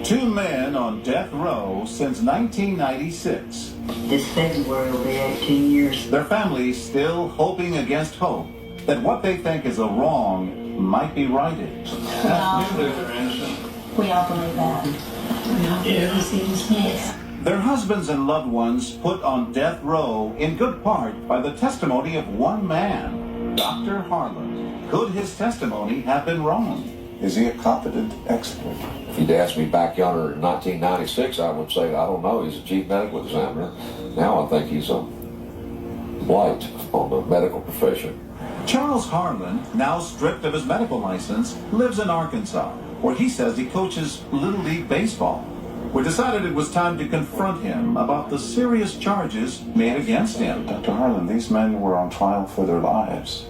Two men on death row since 1996. This February will be 18 years. Their families still hoping against hope that what they think is a wrong might be righted. We all believe that. We all believe he sees next. Their husbands and loved ones put on death row in good part by the testimony of one man, Dr. Harlan. Could his testimony have been wrong? Is he a competent expert? If you'd asked me back yonder in 1996, I would say, I don't know, he's a chief medical examiner. Now I think he's a blight on the medical profession. Charles Harlan, now stripped of his medical license, lives in Arkansas, where he says he coaches Little League Baseball. We decided it was time to confront him about the serious charges made against him. Dr. Harlan, these men were on trial for their lives.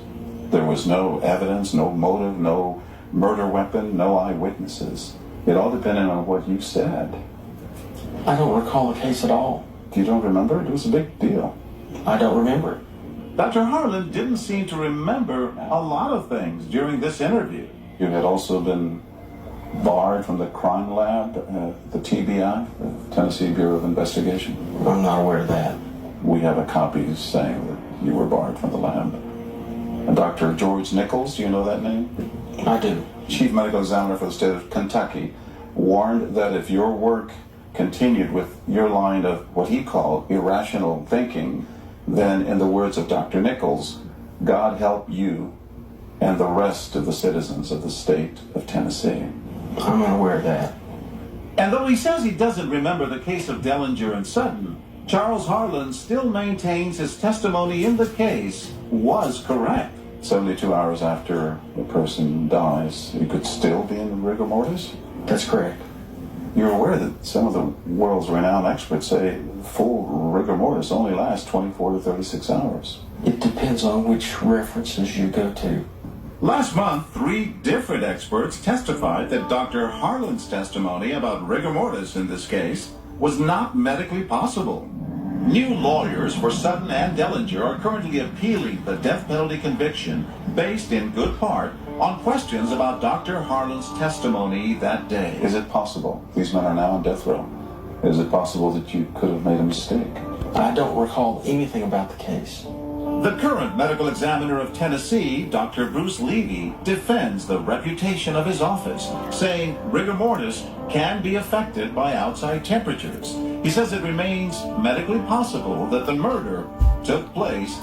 There was no evidence, no motive, no murder weapon, no eyewitnesses. It all depended on what you said. I don't recall the case at all. You don't remember? It was a big deal. I don't remember it. Dr. Harlan didn't seem to remember a lot of things during this interview. You had also been barred from the crime lab, the TBI, the Tennessee Bureau of Investigation. I'm not aware of that. We have a copy saying that you were barred from the lab. And Dr. George Nichols, do you know that name? I do. Chief medical examiner for the state of Kentucky, warned that if your work continued with your line of what he called irrational thinking, then, in the words of Dr. Nichols, God help you and the rest of the citizens of the state of Tennessee. I'm unaware of that. And though he says he doesn't remember the case of Dellinger and Sutton, Charles Harlan still maintains his testimony in the case was correct. 72 hours after a person dies, you could still be in rigor mortis? That's correct. You're aware that some of the world's renowned experts say full rigor mortis only lasts 24 to 36 hours. It depends on which references you go to. Last month, 3 different experts testified that Dr. Harlan's testimony about rigor mortis in this case was not medically possible. New lawyers for Sutton and Dellinger are currently appealing the death penalty conviction based in good part on questions about Dr. Harlan's testimony that day. Is it possible? These men are now on death row. Is it possible that you could have made a mistake? I don't recall anything about the case. The current medical examiner of Tennessee, Dr. Bruce Levy, defends the reputation of his office, saying rigor mortis can be affected by outside temperatures. He says it remains medically possible that the murder took place